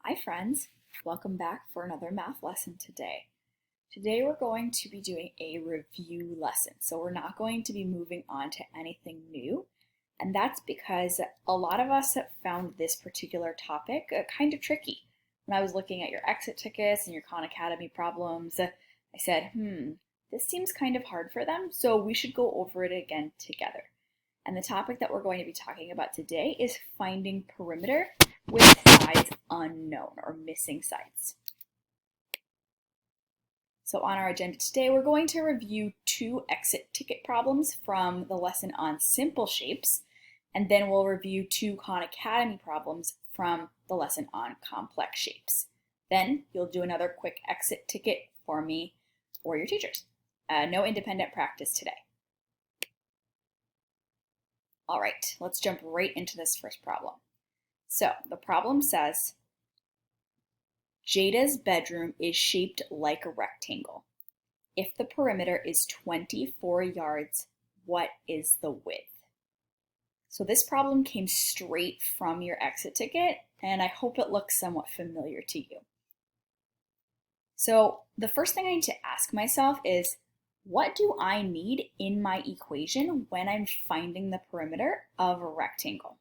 Hi friends, welcome back for another math lesson today. Today we're going to be doing a review lesson, so we're not going to be moving on to anything new, and that's because a lot of us found this particular topic kind of tricky. When I was looking at your exit tickets and your Khan Academy problems, I said, this seems kind of hard for them, so we should go over it again together. And the topic that we're going to be talking about today is finding perimeter with sides unknown or missing sides. So on our agenda today, we're going to review two exit ticket problems from the lesson on simple shapes, and then we'll review two Khan Academy problems from the lesson on complex shapes. Then you'll do another quick exit ticket for me or your teachers. No independent practice today. All right, let's jump right into this first problem. So the problem says, Jada's bedroom is shaped like a rectangle. If the perimeter is 24 yards, what is the width? So this problem came straight from your exit ticket, and I hope it looks somewhat familiar to you. So the first thing I need to ask myself is, what do I need in my equation when I'm finding the perimeter of a rectangle?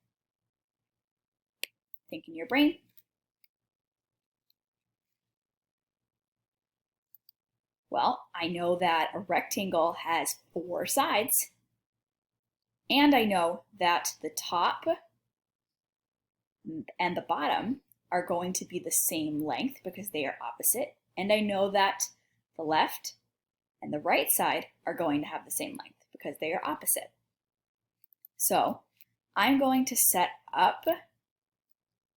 Think in your brain. Well, I know that a rectangle has 4 sides, and I know that the top and the bottom are going to be the same length because they are opposite, and I know that the left and the right side are going to have the same length because they are opposite. So I'm going to set up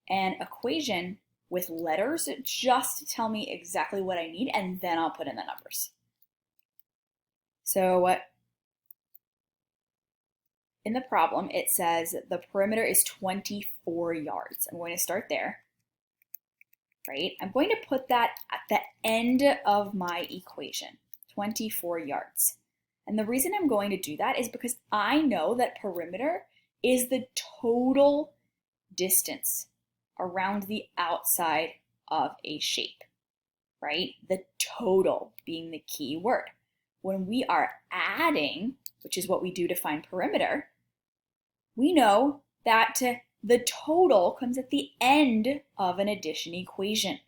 an equation with letters just to tell me exactly what I need, and then I'll put in the numbers. So in the problem, it says the perimeter is 24 yards. I'm going to start there, right? I'm going to put that at the end of my equation, 24 yards. And the reason I'm going to do that is because I know that perimeter is the total distance around the outside of a shape, right? The total being the key word. When we are adding, which is what we do to find perimeter, we know that the total comes at the end of an addition equation,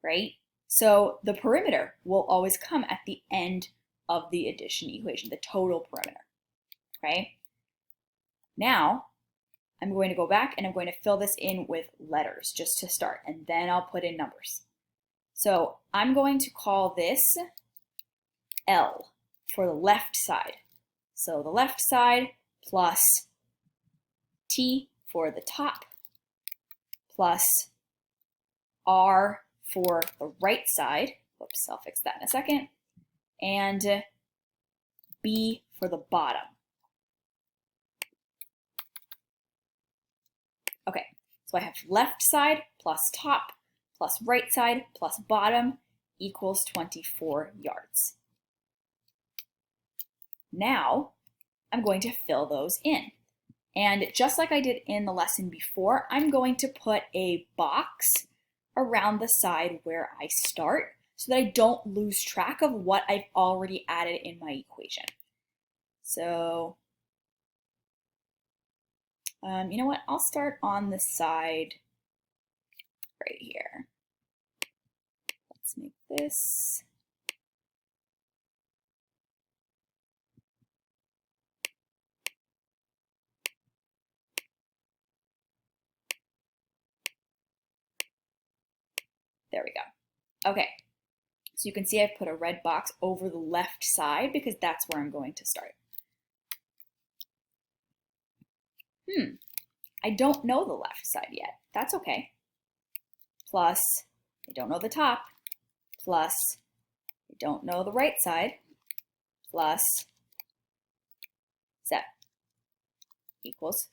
right? So the perimeter will always come at the end of the addition equation, the total perimeter, okay? Now, I'm going to go back and I'm going to fill this in with letters just to start, and then I'll put in numbers. So I'm going to call this L for the left side. So the left side plus T for the top plus R for the right side. Whoops, I'll fix that in a second. And B for the bottom. Okay, so I have left side plus top plus right side plus bottom equals 24 yards. Now I'm going to fill those in. And just like I did in the lesson before, I'm going to put a box around the side where I start so that I don't lose track of what I've already added in my equation. So you know what? I'll start on the side right here. Let's make this. There we go. Okay, so you can see I've put a red box over the left side because that's where I'm going to start. I don't know the left side yet. That's okay. Plus, I don't know the top. Plus, I don't know the right side. Plus 7 equals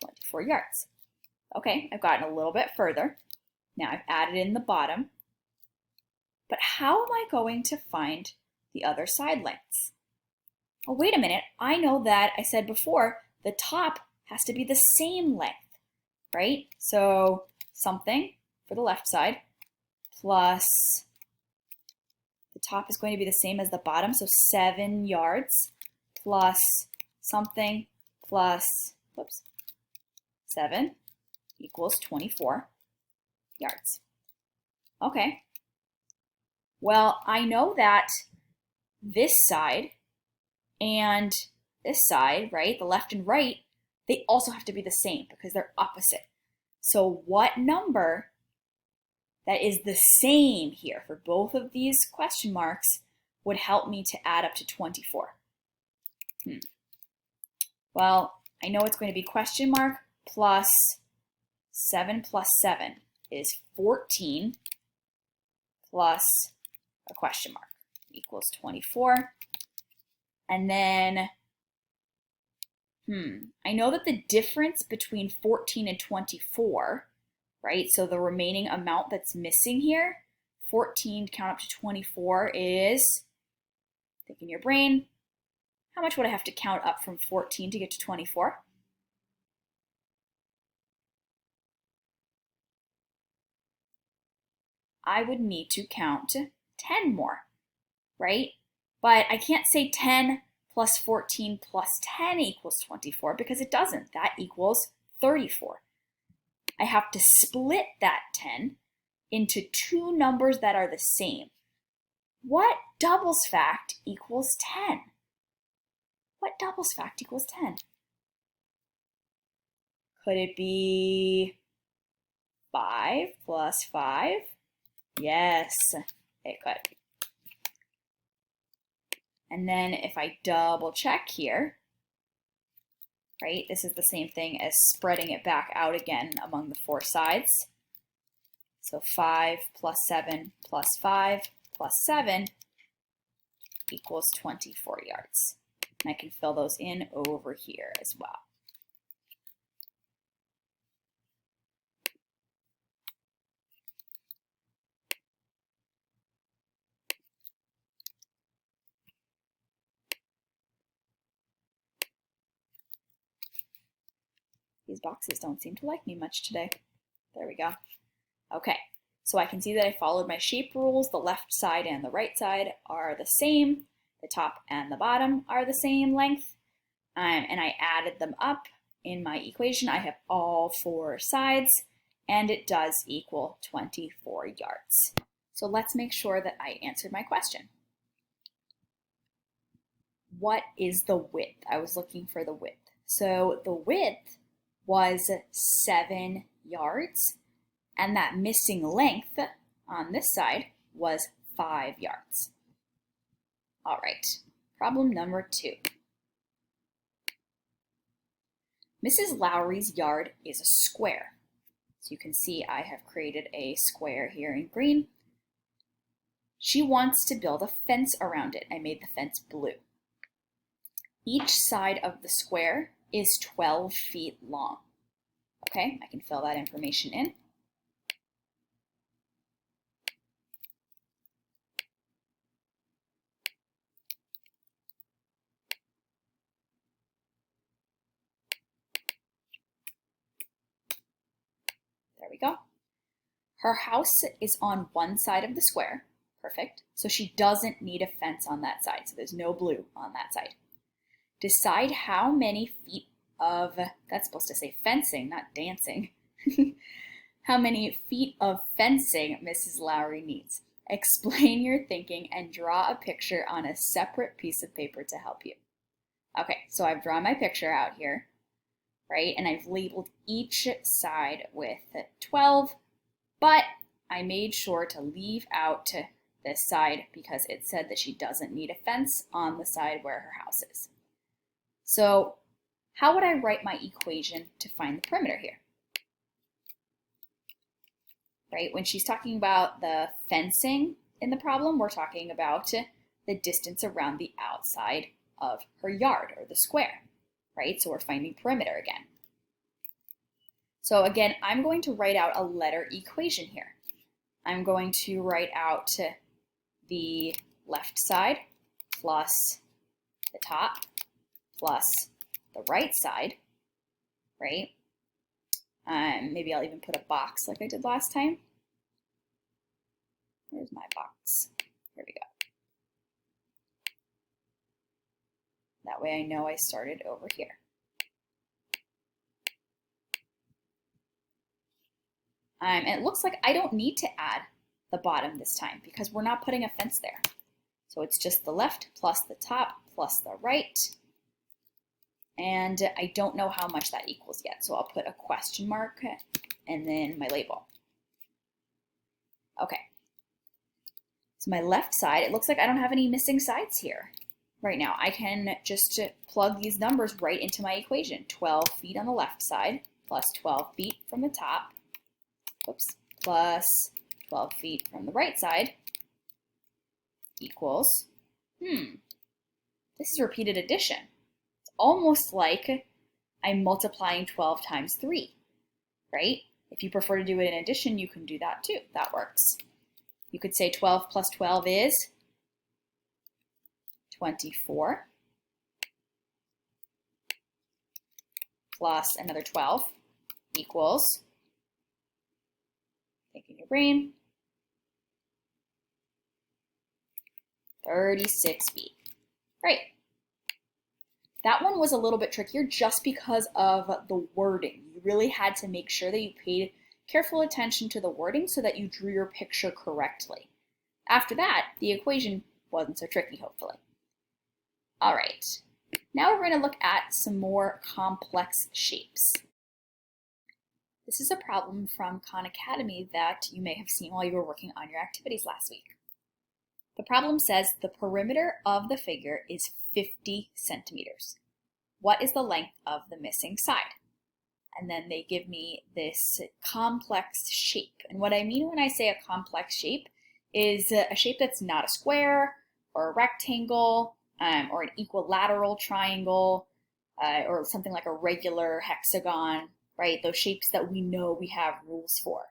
24 yards. Okay, I've gotten a little bit further. Now I've added in the bottom. But how am I going to find the other side lengths? Oh, wait a minute. I know that I said before the top has to be the same length, right? So something for the left side, plus the top is going to be the same as the bottom, so 7 yards plus something plus, whoops, 7 equals 24 yards. Okay. Well, I know that this side and this side, right, the left and right, they also have to be the same because they're opposite. So what number that is the same here for both of these question marks would help me to add up to 24? Well, I know it's going to be question mark plus 7 is 14 plus a question mark equals 24. And then, I know that the difference between 14 and 24, right? So the remaining amount that's missing here, 14 to count up to 24 is, think in your brain, how much would I have to count up from 14 to get to 24? I would need to count 10 more, right? But I can't say 10 plus 14 plus 10 equals 24 because it doesn't. That equals 34. I have to split that 10 into two numbers that are the same. What doubles fact equals 10? What doubles fact equals 10? Could it be 5 plus 5? Yes, it could. And then if I double check here, right, this is the same thing as spreading it back out again among the 4 sides. So 5 plus 7 plus 5 plus 7 equals 24 yards. And I can fill those in over here as well. These boxes don't seem to like me much today. There we go. Okay, so I can see that I followed my shape rules. The left side and the right side are the same. The top and the bottom are the same length. And I added them up in my equation. I have all 4 sides, and it does equal 24 yards. So let's make sure that I answered my question. What is the width? I was looking for the width. So the width was 7 yards, and that missing length on this side was 5 yards. All right, problem number 2. Mrs. Lowry's yard is a square. So you can see I have created a square here in green. She wants to build a fence around it. I made the fence blue. Each side of the square is 12 feet long. Okay, I can fill that information in. There we go. Her house is on one side of the square. Perfect. So she doesn't need a fence on that side. So there's no blue on that side. Decide how many feet of, that's supposed to say fencing, not dancing. How many feet of fencing Mrs. Lowry needs. Explain your thinking and draw a picture on a separate piece of paper to help you. Okay, so I've drawn my picture out here, right? And I've labeled each side with 12, but I made sure to leave out this side because it said that she doesn't need a fence on the side where her house is. So how would I write my equation to find the perimeter here? Right, when she's talking about the fencing in the problem, we're talking about the distance around the outside of her yard or the square, right? So we're finding perimeter again. So again, I'm going to write out a letter equation here. I'm going to write out the left side plus the top plus the right side, right? Maybe I'll even put a box like I did last time. Where's my box? Here we go. That way I know I started over here. And it looks like I don't need to add the bottom this time because we're not putting a fence there. So it's just the left plus the top plus the right. And I don't know how much that equals yet. So I'll put a question mark and then my label. Okay. So my left side, it looks like I don't have any missing sides here. Right now, I can just plug these numbers right into my equation. 12 feet on the left side plus 12 feet from the top, oops, plus 12 feet from the right side equals, this is repeated addition. It's almost like I'm multiplying 12 times 3, right? If you prefer to do it in addition, you can do that too. That works. You could say 12 plus 12 is 24 plus another 12 equals, think in your brain, 36 feet. Right. That one was a little bit trickier just because of the wording. You really had to make sure that you paid careful attention to the wording so that you drew your picture correctly. After that, the equation wasn't so tricky, hopefully. All right, now we're going to look at some more complex shapes. This is a problem from Khan Academy that you may have seen while you were working on your activities last week. The problem says the perimeter of the figure is 50 centimeters. What is the length of the missing side? And then they give me this complex shape. And what I mean when I say a complex shape is a shape that's not a square or a rectangle, or an equilateral triangle, or something like a regular hexagon, right? Those shapes that we know we have rules for.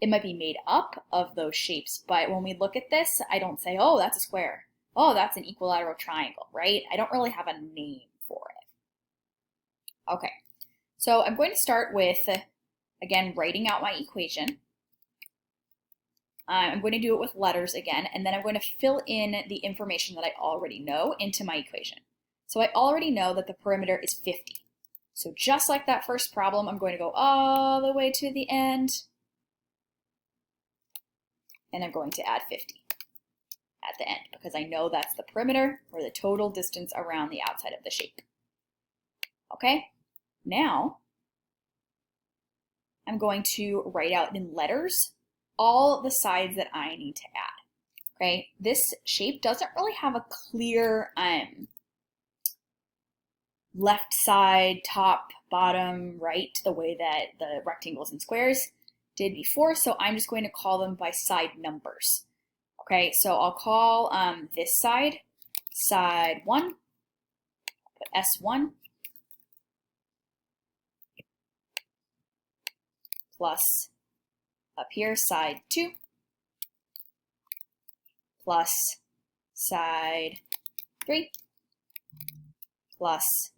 It might be made up of those shapes, but when we look at this, I don't say, oh, that's a square. Oh, that's an equilateral triangle, right? I don't really have a name for it. Okay, so I'm going to start with, again, writing out my equation. I'm going to do it with letters again, and then I'm going to fill in the information that I already know into my equation. So I already know that the perimeter is 50. So just like that first problem, I'm going to go all the way to the end, and I'm going to add 50 at the end because I know that's the perimeter, or the total distance around the outside of the shape. Okay, now I'm going to write out in letters all the sides that I need to add. Okay, this shape doesn't really have a clear left side, top, bottom, right, the way that the rectangles and squares did before, so I'm just going to call them by side numbers. Okay, so I'll call this side, side 1, put S1, plus up here, side 2, plus side 3, plus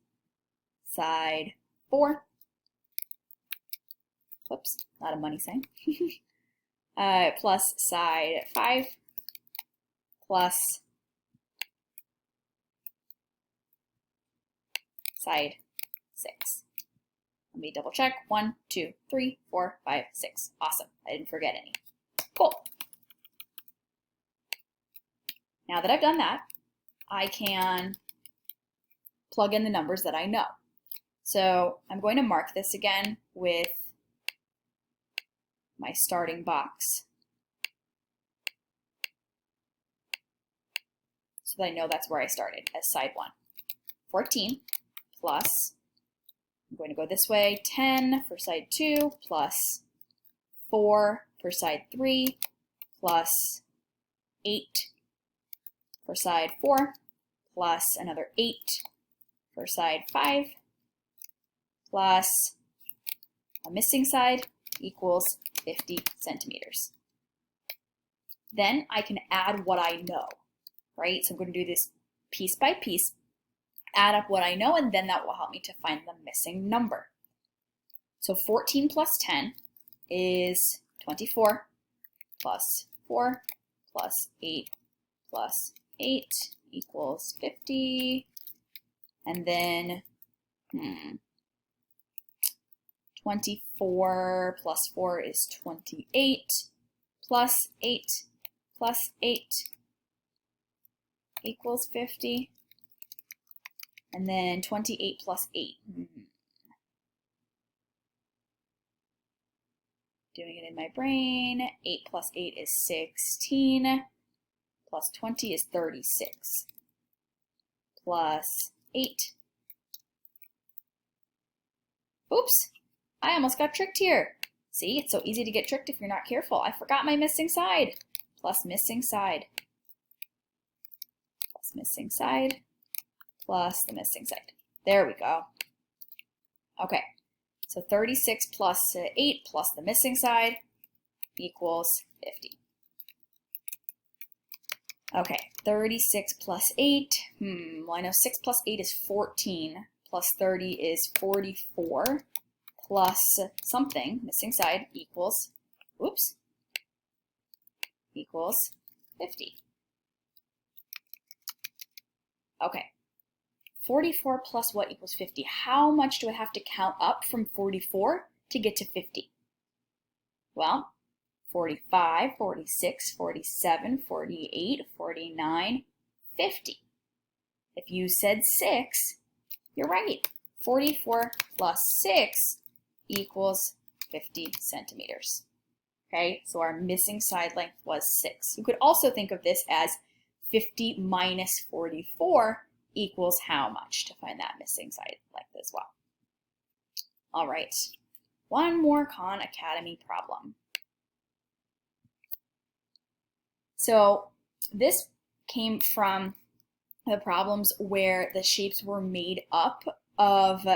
side 4, whoops, not a money sign, plus side 5, plus side 6. Let me double check. 1, 2, 3, 4, 5, 6. Awesome. I didn't forget any. Cool. Now that I've done that, I can plug in the numbers that I know. So I'm going to mark this again with my starting box so that I know that's where I started as side 1. 14 plus, I'm going to go this way, 10 for side 2 plus 4 for side 3 plus 8 for side 4 plus another 8 for side 5 plus a missing side equals 50 centimeters. Then I can add what I know, right? So I'm going to do this piece by piece, add up what I know, and then that will help me to find the missing number. So 14 plus 10 is 24, plus 4 plus 8 plus 8 equals 50. And then 24 plus 4 is 28, plus 8 plus 8 equals 50. And then 28 plus 8. Doing it in my brain. 8 plus 8 is 16. Plus 20 is 36. Plus 8. Oops, I almost got tricked here. See, it's so easy to get tricked if you're not careful. I forgot my missing side. Plus missing side. Plus missing side. Plus the missing side. There we go. Okay, so 36 plus 8 plus the missing side equals 50. Okay, 36 plus 8. Well, I know 6 plus 8 is 14. Plus 30 is 44. Plus something, missing side, equals, equals 50. Okay, 44 plus what equals 50? How much do I have to count up from 44 to get to 50? Well, 45, 46, 47, 48, 49, 50. If you said 6, you're right. 44 plus 6 equals 50 centimeters. Okay, so our missing side length was 6. You could also think of this as 50 minus 44 equals how much to find that missing side length as well. All right, one more Khan Academy problem. So this came from the problems where the shapes were made up of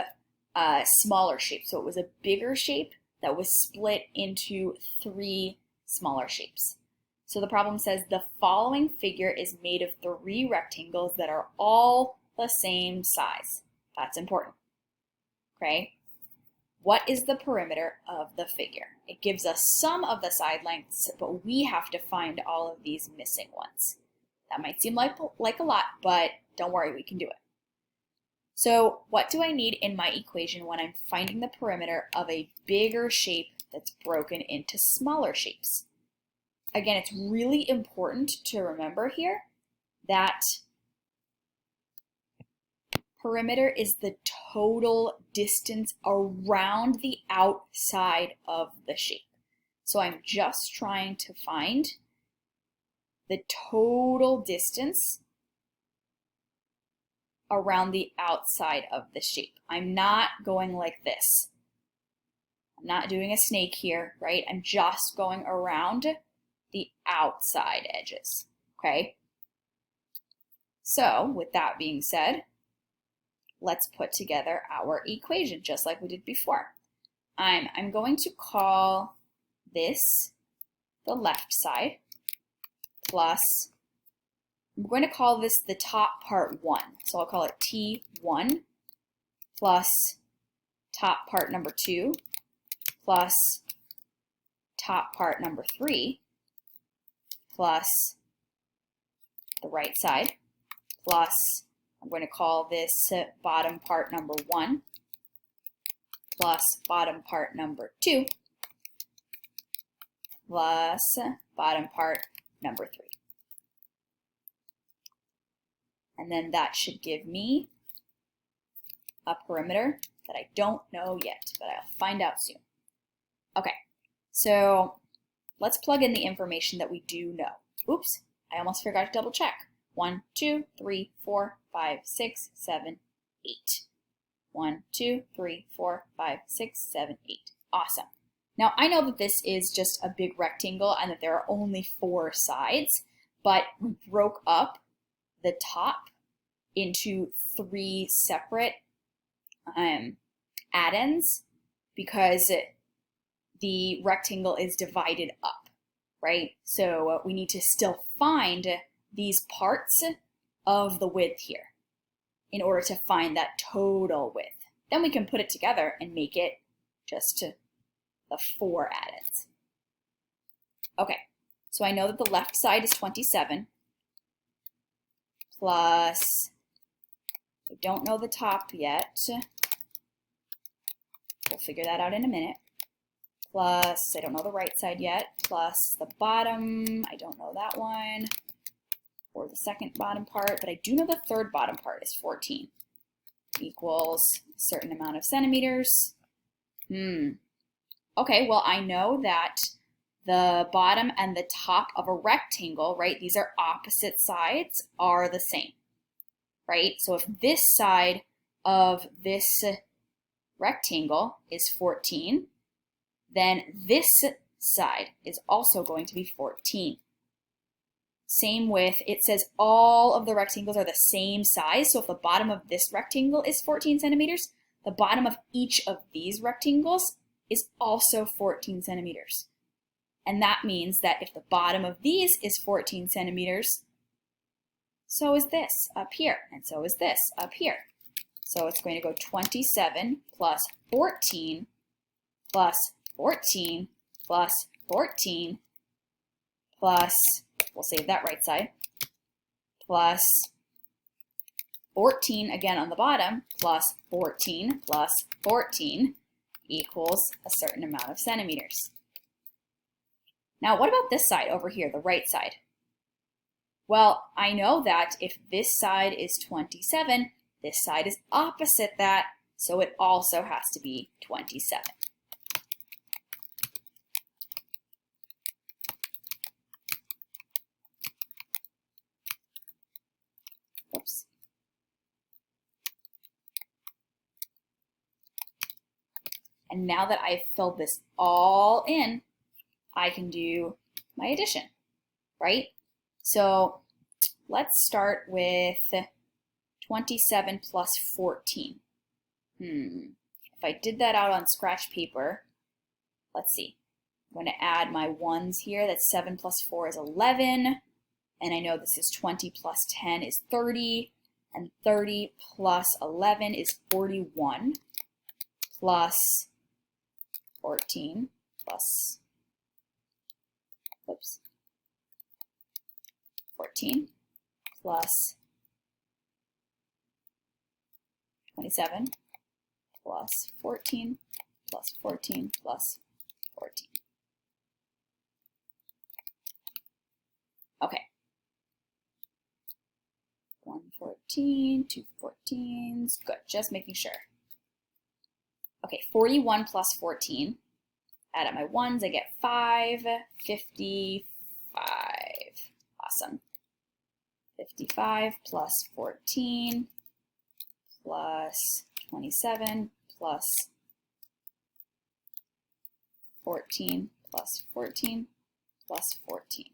smaller shapes. So it was a bigger shape that was split into 3 smaller shapes. So the problem says the following figure is made of 3 rectangles that are all the same size. That's important. Okay? What is the perimeter of the figure? It gives us some of the side lengths, but we have to find all of these missing ones. That might seem like a lot, but don't worry, we can do it. So what do I need in my equation when I'm finding the perimeter of a bigger shape that's broken into smaller shapes? Again, it's really important to remember here that perimeter is the total distance around the outside of the shape. So I'm just trying to find the total distance around the outside of the shape. I'm not going like this. I'm not doing a snake here, right? I'm just going around the outside edges, okay? So with that being said, let's put together our equation just like we did before. I'm going to call this the left side plus, I'm going to call this the top part 1. So I'll call it T1 plus top part number 2 plus top part number 3 plus the right side plus, I'm going to call this bottom part number 1 plus bottom part number 2 plus bottom part number 3. And then that should give me a perimeter that I don't know yet, but I'll find out soon. Okay, so let's plug in the information that we do know. Oops, I almost forgot to double check. 1, 2, 3, 4, 5, 6, 7, 8. 1, 2, 3, 4, 5, 6, 7, 8. Awesome. Now I know that this is just a big rectangle and that there are only 4 sides, but we broke up the top into 3 separate addends because the rectangle is divided up, right? So we need to still find these parts of the width here in order to find that total width. Then we can put it together and make it just the 4 addends. Okay, So I know that the left side is 27 plus, I don't know the top yet. We'll figure that out in a minute. Plus, I don't know the right side yet, plus the bottom, I don't know that one, or the second bottom part, but I do know the third bottom part is 14 equals a certain amount of centimeters. Okay, well, I know that the bottom and the top of a rectangle, right, these are opposite sides, are the same, right? So if this side of this rectangle is 14, then this side is also going to be 14. Same with, it says all of the rectangles are the same size. So if the bottom of this rectangle is 14 centimeters, the bottom of each of these rectangles is also 14 centimeters. And that means that if the bottom of these is 14 centimeters, so is this up here, and so is this up here. So it's going to go 27 plus 14 plus 14 plus 14 plus, we'll save that right side, plus 14 again on the bottom, plus 14 plus 14 equals a certain amount of centimeters. Now, what about this side over here, the right side? Well, I know that if this side is 27, this side is opposite that, so it also has to be 27. Oops. And now that I've filled this all in, I can do my addition, right? So let's start with 27 plus 14. If I did that out on scratch paper, let's see. I'm going to add my ones here. That's 7 plus 4 is 11. And I know this is 20 plus 10 is 30. And 30 plus 11 is 41. Plus 14 plus, oops, 14 plus 27 plus 14 plus 14 plus 14. Okay. 1 14, 2 14s, good, just making sure. Okay, 41 plus 14, add up my ones, I get 5, 55, awesome. 55 plus 14 plus 27 plus 14 plus 14 plus 14.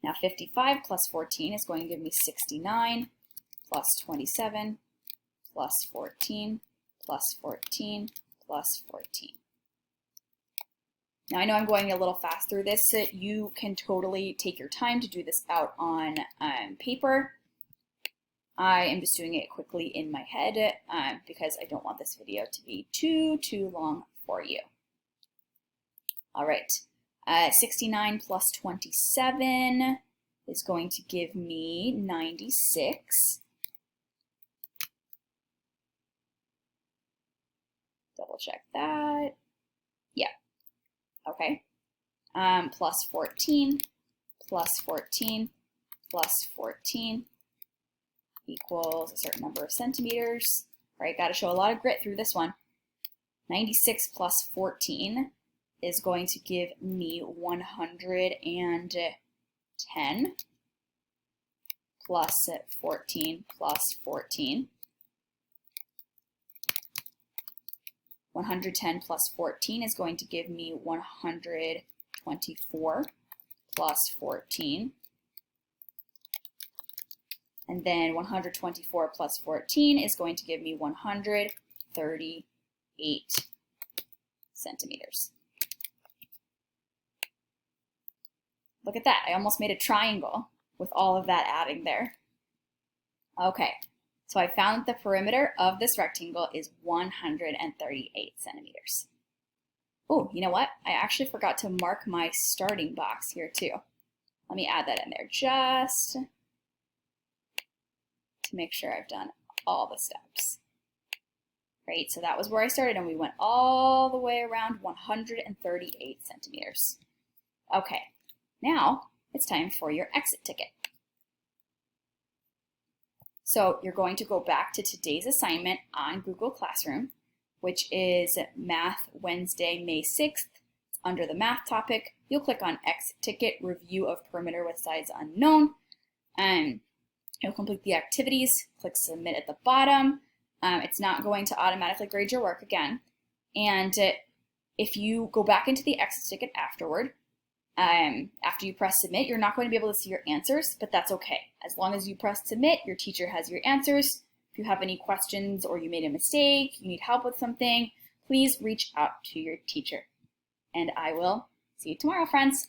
Now 55 plus 14 is going to give me 69 plus 27 plus 14 plus 14 plus 14. Now I know I'm going a little fast through this. You can totally take your time to do this out on paper. I am just doing it quickly in my head because I don't want this video to be too long for you. All right, 69 plus 27 is going to give me 96. Double check that. Yeah, okay. Plus 14 plus 14 plus 14 equals a certain number of centimeters. All right, got to show a lot of grit through this one. 96 plus 14 is going to give me 110 plus 14 plus 14. 110 plus 14 is going to give me 124 plus 14. And then 124 plus 14 is going to give me 138 centimeters. Look at that, I almost made a triangle with all of that adding there. Okay, so I found that the perimeter of this rectangle is 138 centimeters. Oh, you know what? I actually forgot to mark my starting box here too. Let me add that in there just to make sure I've done all the steps. Right, so that was where I started, and we went all the way around 138 centimeters. Okay, now it's time for your exit ticket. So you're going to go back to today's assignment on Google Classroom, which is Math Wednesday, May 6th. It's under the math topic. You'll click on Exit Ticket, Review of Perimeter with Size Unknown, and you'll complete the activities. Click Submit at the bottom. It's not going to automatically grade your work again. And if you go back into the exit ticket afterward, after you press submit, you're not going to be able to see your answers, but that's okay. As long as you press submit, your teacher has your answers. If you have any questions or you made a mistake, you need help with something, please reach out to your teacher. And I will see you tomorrow, friends.